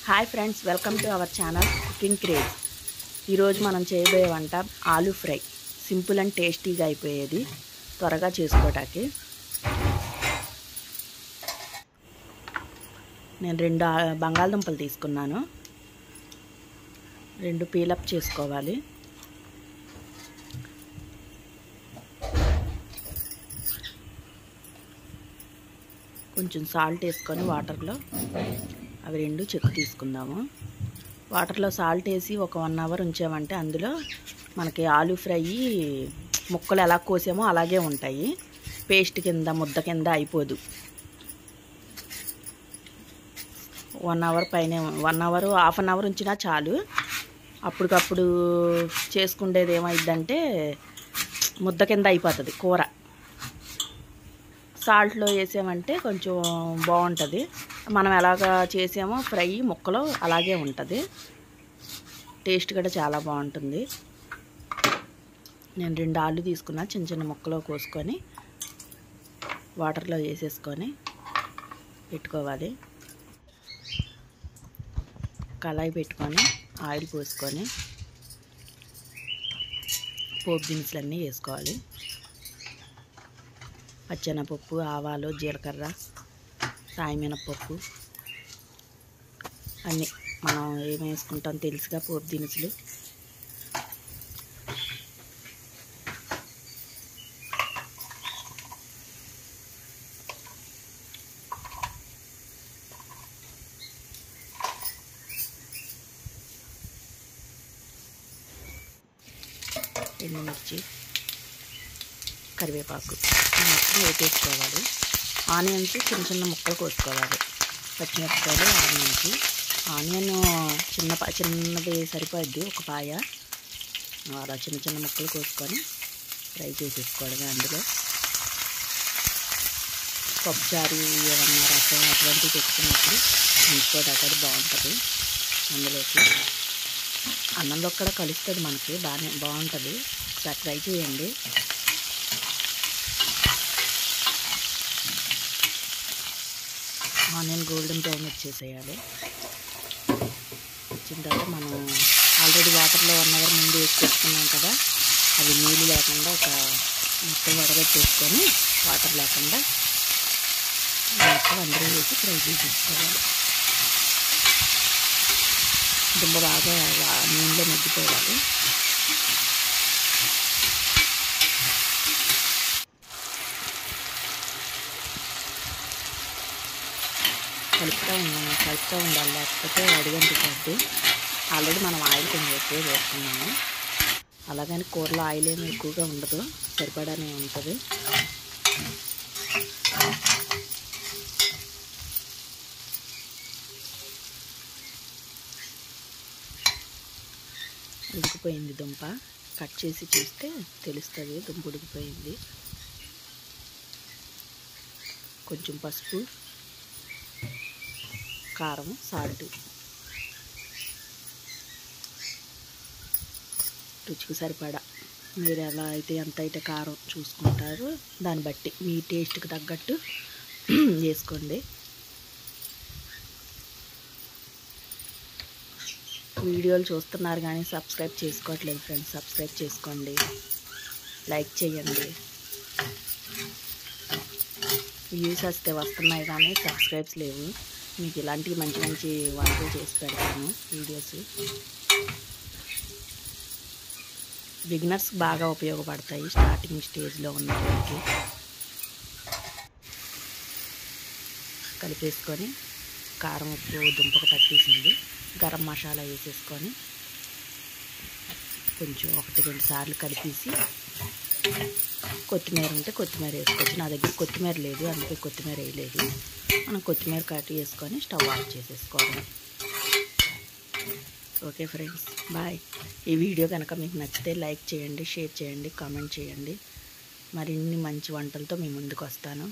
Hi friends, welcome to our channel cooking craze. ఈరోజు మనం చేయబోయే వంట ఆలూ ఫ్రై. సింపుల్ అండ్ టేస్టీగా అయిపోయేది, త్వరగా చేసుకోవటానికి. నేను 2 బంగాళదుంపలు తీసుకున్నాను. 2 పీలప్ చేసుకోవాలి. కొంచెం సాల్ట్ వేసుకొని వాటర్లో అవి 2 చెక్కు తీసుకుందాము. వాటర్లో సాల్ట్ వేసి ఒక 1 అవర్ ఉంచామంటే అందులో మనకి ఆలూ ఫ్రై ముక్కలు ఎలా కోసామో అలాగే ఉంటాయి. పేస్ట్ కింద ముద్ద కింద అయిపోదు. 1 అవర్ పైనే, 1 అవర్ హాఫ్ అన్ అవర్ ఉంచినా చాలు. అప్పటికప్పుడు చేసుకునేది ఏమైందంటే ముద్ద కింద అయిపోతుంది కూర. సాల్ట్లో వేసామంటే కొంచెం బాగుంటుంది. మనం ఎలాగా చేసామో ఫ్రై ముక్కలు అలాగే ఉంటుంది. టేస్ట్ కూడా చాలా బాగుంటుంది. నేను 2 ఆలు తీసుకున్నా, చిన్న చిన్న ముక్కలు కోసుకొని వాటర్లో వేసేసుకొని పెట్టుకోవాలి. కళాయి పెట్టుకొని ఆయిల్ పోసుకొని పోపు దినుసులన్నీ వేసుకోవాలి. పచ్చెనపప్పు, ఆవాలు, జీలకర్ర, సాయి మినపప్పు అన్నీ మనం ఏమి వేసుకుంటాం తెలుసుగా పోపు దినుసులు. ఎండుమిర్చి, కరివేపాకు మొత్తం వేసేసుకోవాలి. ఆనియన్స్ చిన్న చిన్న ముక్కలు కోసుకోవాలి. పచ్చిమిరపకాయలు, ఆనియన్ చిన్నది సరిపోద్ది, ఒక పాయ. అలా చిన్న చిన్న ముక్కలు కోసుకొని ఫ్రై చేసేసుకోవడమే. అందులో పప్పుచారు ఏమన్నా రసం అటువంటివి పెట్టుకున్నప్పుడు ఉంచుకోవడానికి బాగుంటుంది. అందులోకి అన్నంలో కూడా కలుస్తుంది, మనకి బాగుంటుంది. ఒకసారి ట్రై చేయండి. ఆనియన్ గోల్డెన్ బ్రౌన్ వచ్చేసేయాలి. వచ్చిన తర్వాత మనం ఆల్రెడీ వాటర్లో 1 అవర్ ముందు వేసి పెట్టుకున్నాం కదా, అవి నీళ్ళు లేకుండా ఒక మొత్తం వడగట్టేసుకొని వాటర్ లేకుండా మొత్తం అందరూ వేసి ఫ్రై చేసేసుకోవాలి. దుంప బాగా నూనెలో మగ్గిపోవాలి. కలుపుతూ ఉండాలి, లేకపోతే అడుగంటుతుంది. ఆల్రెడీ మనం ఆయిల్ కొంచెం ఎక్కువ వేసుకున్నాము. అలాగని కూరలో ఆయిల్ ఏమి ఎక్కువగా ఉండదు, సరిపడానే ఉంటుంది. ఉడికిపోయింది దుంప. కట్ చేసి చూస్తే తెలుస్తుంది దుంప ఉడికిపోయింది. కొంచెం పసుపు, కారం, సాల్ట్ రుచికి సరిపడా. మీరు ఎలా అయితే ఎంత అయితే కారం చూసుకుంటారో దాన్ని బట్టి మీ టేస్ట్కి తగ్గట్టు వేసుకోండి. వీడియోలు చూస్తున్నారు కానీ సబ్స్క్రైబ్ చేసుకోవట్లేదు ఫ్రెండ్స్. సబ్స్క్రైబ్ చేసుకోండి, లైక్ చేయండి. వ్యూస్ వస్తే వస్తున్నాయి కానీ సబ్స్క్రైబ్స్ లేవు. మీకు ఇలాంటివి మంచి మంచి వంటలు చేసి పెడతాను వీడియోస్. బిగినర్స్ బాగా ఉపయోగపడతాయి, స్టార్టింగ్ స్టేజ్లో ఉన్న వాళ్ళకి. కలిపేసుకొని కారం, ఉప్పు దుంపకు పట్టేసింది. గరం మసాలా వేసేసుకొని కొంచెం 1-2 సార్లు కలిపేసి కొత్తిమీర ఉంటే కొత్తిమీర వేసుకోవచ్చు. నా దగ్గర కొత్తిమీర లేదు, అందుకే కొత్తిమీర వేయలేదు. మనం కొత్తిమీర కట్ చేసుకొని స్టవ్ ఆఫ్ చేసేసుకోవడం. Okay friends, bye. ఈ వీడియో కనుక మీకు నచ్చితే లైక్ చేయండి, షేర్ చేయండి, కామెంట్ చేయండి. మరిన్ని మంచి వంటలతో మీ ముందుకు వస్తాను.